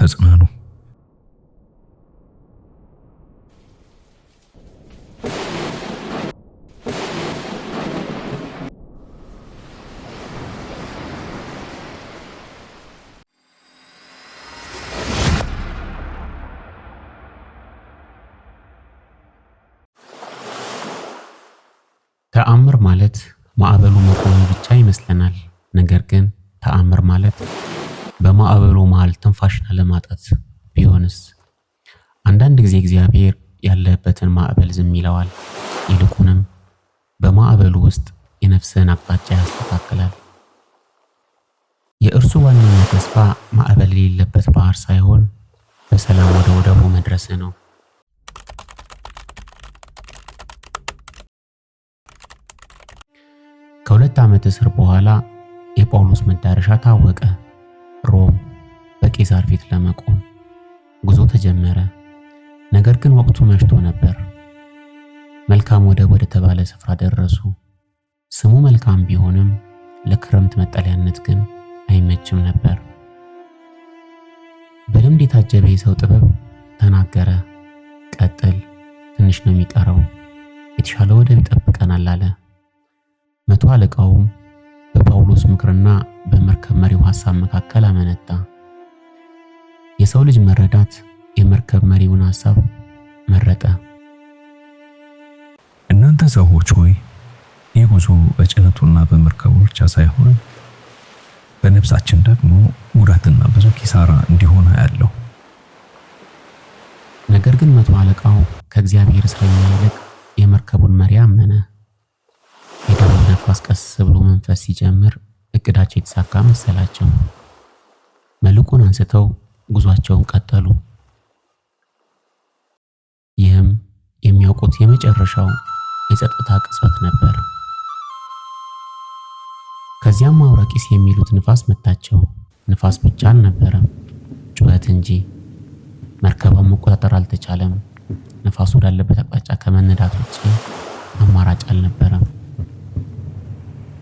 ተጽናኑ። ተአምር ማለት ማዕበሉ መቆሙ ብቻ ይመስለናል። ነገር ግን ተአምር ማለት በማዕበሉ መሃል ትንፋሽን ለማጣት ቢሆንስ? አንዳንድ ጊዜ እግዚአብሔር ያለበትን ማዕበል ዝም ይለዋል። ይልቁንም በማዕበሉ ውስጥ የነፍስህን አቅጣጫ ያስተካክላል። የእርሱ ዋነኛ ተስፋ ማዕበል የሌለበት ባህር ሳይሆን በሰላም ወደ ወደቡ መድረስ ነው። ከሁለት ዓመት እስር በኋላ የጳውሎስ መዳረሻ ታወቀ። ሮም በቄሳር ፊት ለመቆም ጉዞ ተጀመረ። ነገር ግን ወቅቱ መሽቶ ነበር። መልካም ወደብ ወደ ተባለ ስፍራ ደረሱ። ስሙ መልካም ቢሆንም ለክረምት መጠለያነት ግን አይመችም ነበር። በልምድ የታጀበ የሰው ጥበብ ተናገረ። ቀጥል፣ ትንሽ ነው የሚቀረው፣ የተሻለ ወደብ ይጠብቀናል አለ። መቶ አለቃውም በጳውሎስ ምክርና በመርከብ መሪው ሐሳብ መካከል አመነታ። የሰው ልጅ መረዳት የመርከብ መሪውን ሐሳብ መረጠ። እናንተ ሰዎች ሆይ ይህ ጉዞ በጭነቱና በመርከቡ ብቻ ሳይሆን በነፍሳችን ደግሞ ጉዳትና ብዙ ኪሳራ እንዲሆን ያለው። ነገር ግን መቶ አለቃው ከእግዚአብሔር እስረኛ ይልቅ የመርከቡን መሪ አመነ። የደቡብ ነፋስ ቀስ ብሎ መንፈስ ሲጀምር እቅዳቸው የተሳካ መሰላቸው። መልኩን አንስተው ጉዟቸውን ቀጠሉ። ይህም የሚያውቁት የመጨረሻው የጸጥታ ቅጽበት ነበር። ከዚያም አውራቂስ የሚሉት ንፋስ መታቸው። ንፋስ ብቻ አልነበረም፣ ጩኸት እንጂ። መርከቧን መቆጣጠር አልተቻለም። ንፋሱ ወዳለበት አቅጣጫ ከመነዳት ውጪ አማራጭ አልነበረም።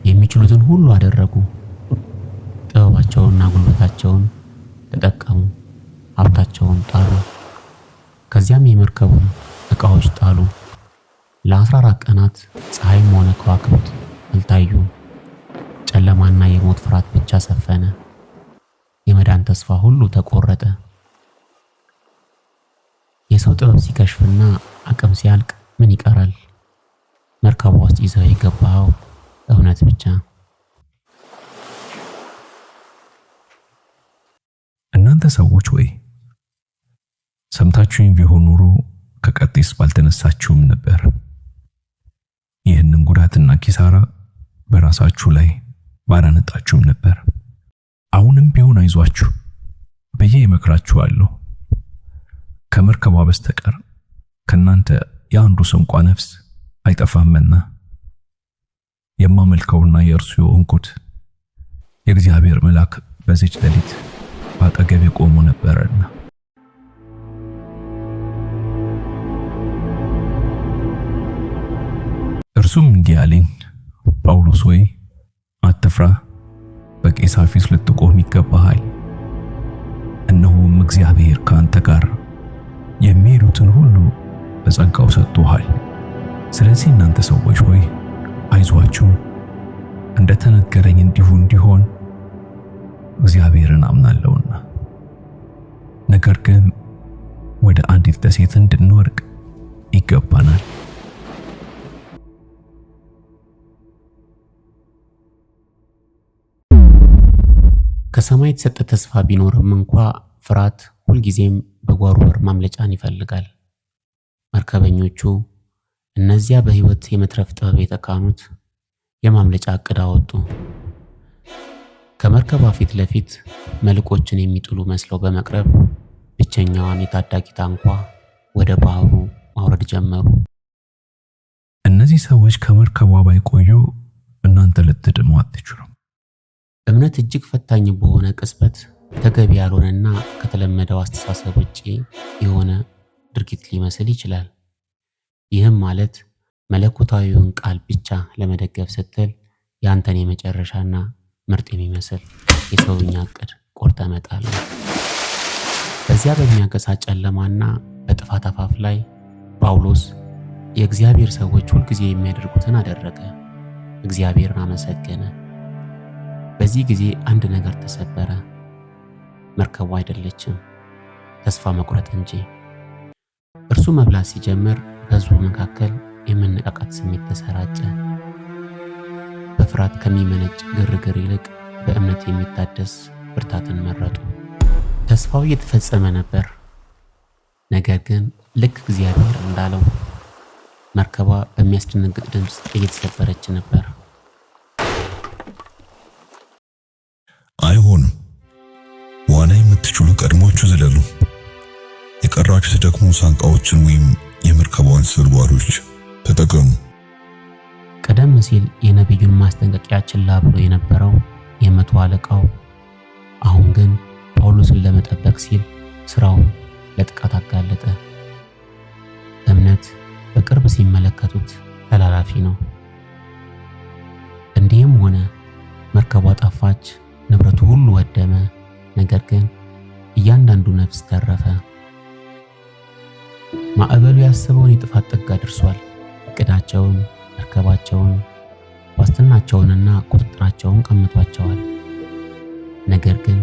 የሚችሉትን ሁሉ አደረጉ። ጥበባቸውንና ጉልበታቸውን ተጠቀሙ። ሀብታቸውን ጣሉ። ከዚያም የመርከቡን ዕቃዎች ጣሉ። ለ14 ቀናት ፀሐይም ሆነ ከዋክብት አልታዩም። ጨለማና የሞት ፍርሃት ብቻ ሰፈነ። የመዳን ተስፋ ሁሉ ተቆረጠ። የሰው ጥበብ ሲከሽፍና አቅም ሲያልቅ ምን ይቀራል? መርከቧ ውስጥ ይዘው የገባው እውነት ብቻ። እናንተ ሰዎች ወይ ሰምታችሁኝ ቢሆን ኖሮ ከቀርጤስ ባልተነሳችሁም ነበር። ይህንን ጉዳትና ኪሳራ በራሳችሁ ላይ ባላነጣችሁም ነበር። አሁንም ቢሆን አይዟችሁ ብዬ እመክራችኋለሁ። ከመርከቧ በስተቀር ከናንተ የአንዱ ስንኳ ነፍስ አይጠፋምና የማመልከውና የእርሱ የሆንኩት የእግዚአብሔር መልአክ በዚች ሌሊት በአጠገቤ ቆሞ ነበርና። እርሱም እንዲህ አለኝ፣ ጳውሎስ ሆይ አትፍራ፣ በቄሳር ፊት ልትቆም ይገባሃል። እነሆም እግዚአብሔር ከአንተ ጋር የሚሄዱትን ሁሉ በጸጋው ሰጥቶሃል። ስለዚህ እናንተ ሰዎች ሆይ አይዟችሁ፣ እንደተነገረኝ እንዲሁ እንዲሆን እግዚአብሔርን አምናለሁና። ነገር ግን ወደ አንዲት ደሴት እንድንወርቅ ይገባናል። ከሰማይ የተሰጠ ተስፋ ቢኖርም እንኳ ፍርሃት ሁልጊዜም በጓሮ በር ማምለጫን ይፈልጋል። መርከበኞቹ እነዚያ በሕይወት የመትረፍ ጥበብ የተካኑት የማምለጫ ዕቅድ አወጡ። ከመርከቧ ፊት ለፊት መልሕቆችን የሚጥሉ መስለው በመቅረብ ብቸኛዋን የታዳጊ ታንኳ ወደ ባህሩ ማውረድ ጀመሩ። እነዚህ ሰዎች ከመርከቧ ባይቆዩ እናንተ ልትድኑ አትችሉም። እምነት እጅግ ፈታኝ በሆነ ቅጽበት ተገቢ ያልሆነና ከተለመደው አስተሳሰብ ውጪ የሆነ ድርጊት ሊመስል ይችላል። ይህም ማለት መለኮታዊውን ቃል ብቻ ለመደገፍ ስትል ያንተን የመጨረሻና ምርጥ የሚመስል የሰውኛ ዕቅድ ቆርጠህ መጣል ነው። በዚያ በሚያገሳ ጨለማና በጥፋት አፋፍ ላይ ጳውሎስ የእግዚአብሔር ሰዎች ሁልጊዜ የሚያደርጉትን አደረገ። እግዚአብሔርን አመሰገነ። በዚህ ጊዜ አንድ ነገር ተሰበረ። መርከቡ አይደለችም፣ ተስፋ መቁረጥ እንጂ። እርሱ መብላት ሲጀምር በሕዝቡ መካከል የመነቃቃት ስሜት ተሰራጨ። በፍርሃት ከሚመነጭ ግርግር ይልቅ በእምነት የሚታደስ ብርታትን መረጡ። ተስፋው እየተፈጸመ ነበር። ነገር ግን ልክ እግዚአብሔር እንዳለው መርከቧ በሚያስደነግጥ ድምፅ እየተሰበረች ነበር። አይሆንም፣ ዋና የምትችሉ ቀድማችሁ ዝለሉ፣ የቀራችሁት ደግሞ ሳንቃዎችን ወይም የመርከቧን ስርጓሪዎች ተጠቀሙ። ቀደም ሲል የነቢዩን ማስጠንቀቂያ ችላ ብሎ የነበረው የመቶ አለቃው አሁን ግን ጳውሎስን ለመጠበቅ ሲል ስራውን ለጥቃት አጋለጠ። እምነት በቅርብ ሲመለከቱት ተላላፊ ነው። እንዲህም ሆነ። መርከቧ ጠፋች፣ ንብረቱ ሁሉ ወደመ። ነገር ግን እያንዳንዱ ነፍስ ተረፈ። ማዕበሉ ያሰበውን የጥፋት ጥግ አድርሷል። እቅዳቸውን፣ መርከባቸውን፣ ዋስትናቸውንና ቁጥጥራቸውን ቀምቷቸዋል። ነገር ግን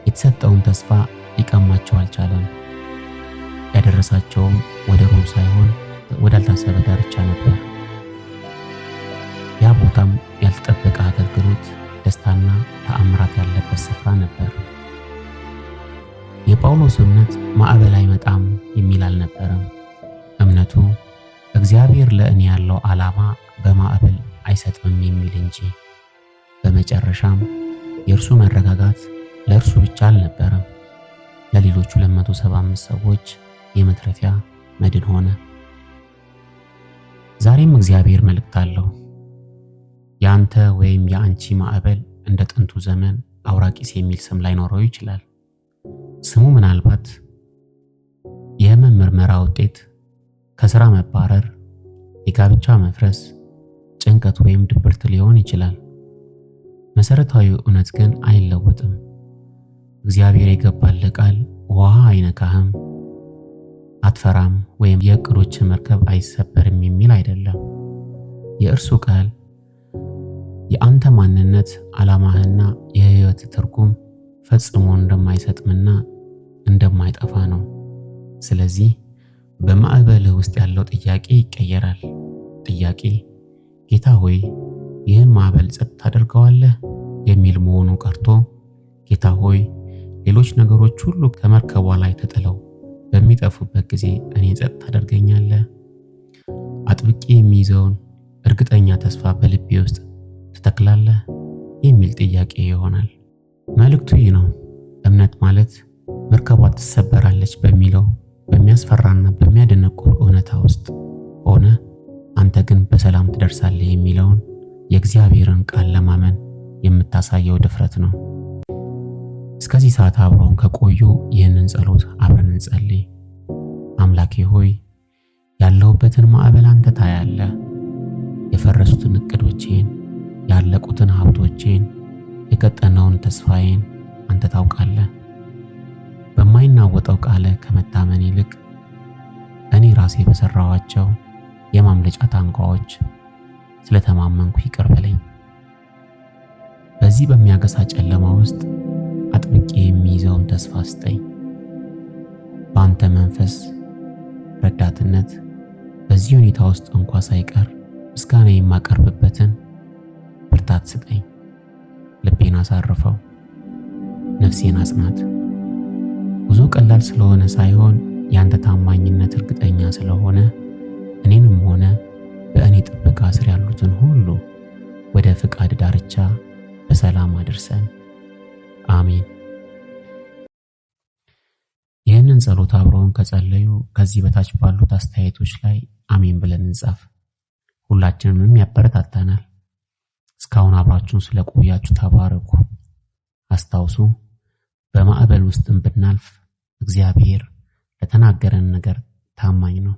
የተሰጠውን ተስፋ ሊቀማቸው አልቻለም። ያደረሳቸውም ወደ ሮም ሳይሆን ወዳልታሰበ ዳርቻ ነበር። ያ ቦታም ያልተጠበቀ አገልግሎት፣ ደስታና ተአምራት ያለበት ስፍራ ነበር። የጳውሎስ እምነት ማዕበል አይመጣም የሚል አልነበረም። እምነቱ እግዚአብሔር ለእኔ ያለው ዓላማ በማዕበል አይሰጥምም የሚል እንጂ። በመጨረሻም የእርሱ መረጋጋት ለእርሱ ብቻ አልነበረም፣ ለሌሎቹ 275 ሰዎች የመትረፊያ መድን ሆነ። ዛሬም እግዚአብሔር መልእክት አለው። የአንተ ወይም የአንቺ ማዕበል እንደ ጥንቱ ዘመን አውራቂስ የሚል ስም ላይኖረው ይችላል። ስሙ ምናልባት የህመም ምርመራ ውጤት፣ ከስራ መባረር፣ የጋብቻ መፍረስ፣ ጭንቀት ወይም ድብርት ሊሆን ይችላል። መሰረታዊ እውነት ግን አይለወጥም። እግዚአብሔር የገባልህ ቃል ውሃ አይነካህም፣ አትፈራም ወይም የእቅዶች መርከብ አይሰበርም የሚል አይደለም። የእርሱ ቃል የአንተ ማንነት፣ ዓላማህና የህይወት ትርጉም ፈጽሞ እንደማይሰጥምና እንደማይጠፋ ነው። ስለዚህ በማዕበልህ ውስጥ ያለው ጥያቄ ይቀየራል። ጥያቄ ጌታ ሆይ ይህን ማዕበል ጸጥ ታደርገዋለህ የሚል መሆኑ ቀርቶ ጌታ ሆይ ሌሎች ነገሮች ሁሉ ከመርከቧ ላይ ተጥለው በሚጠፉበት ጊዜ እኔ ጸጥ ታደርገኛለህ? አጥብቄ የሚይዘውን እርግጠኛ ተስፋ በልቤ ውስጥ ትተክላለህ የሚል ጥያቄ ይሆናል። መልእክቱ ይህ ነው። እምነት ማለት መርከቧ ትሰበራለች በሚለው በሚያስፈራና በሚያደነቁር እውነታ ውስጥ ሆነ አንተ ግን በሰላም ትደርሳለህ የሚለውን የእግዚአብሔርን ቃል ለማመን የምታሳየው ድፍረት ነው። እስከዚህ ሰዓት አብረውን ከቆዩ ይህንን ጸሎት አብረን እንጸልይ። አምላኬ ሆይ ያለሁበትን ማዕበል አንተ ታያለህ። የፈረሱትን እቅዶቼን፣ ያለቁትን ሀብቶቼን፣ የቀጠነውን ተስፋዬን አንተ ታውቃለህ። በማይናወጠው ቃል ከመታመን ይልቅ እኔ ራሴ በሰራኋቸው የማምለጫ ታንኳዎች ስለተማመንኩ ይቅር በለኝ። በዚህ በሚያገሳ ጨለማ ውስጥ አጥብቄ የሚይዘውን ተስፋ ስጠኝ። በአንተ መንፈስ ረዳትነት በዚህ ሁኔታ ውስጥ እንኳ ሳይቀር ምስጋና የማቀርብበትን ብርታት ስጠኝ። ልቤን አሳርፈው፣ ነፍሴን አጽናት። ጉዞ ቀላል ስለሆነ ሳይሆን ያንተ ታማኝነት እርግጠኛ ስለሆነ እኔንም ሆነ በእኔ ጥበቃ ስር ያሉትን ሁሉ ወደ ፍቃድ ዳርቻ በሰላም አድርሰን። አሜን። ይህንን ጸሎት አብረውን ከጸለዩ ከዚህ በታች ባሉት አስተያየቶች ላይ አሜን ብለን እንጻፍ። ሁላችንንም ያበረታታናል። እስካሁን አብራችሁን ስለቆያችሁ ተባረኩ። አስታውሱ፣ በማዕበል ውስጥም ብናልፍ እግዚአብሔር ለተናገረን ነገር ታማኝ ነው።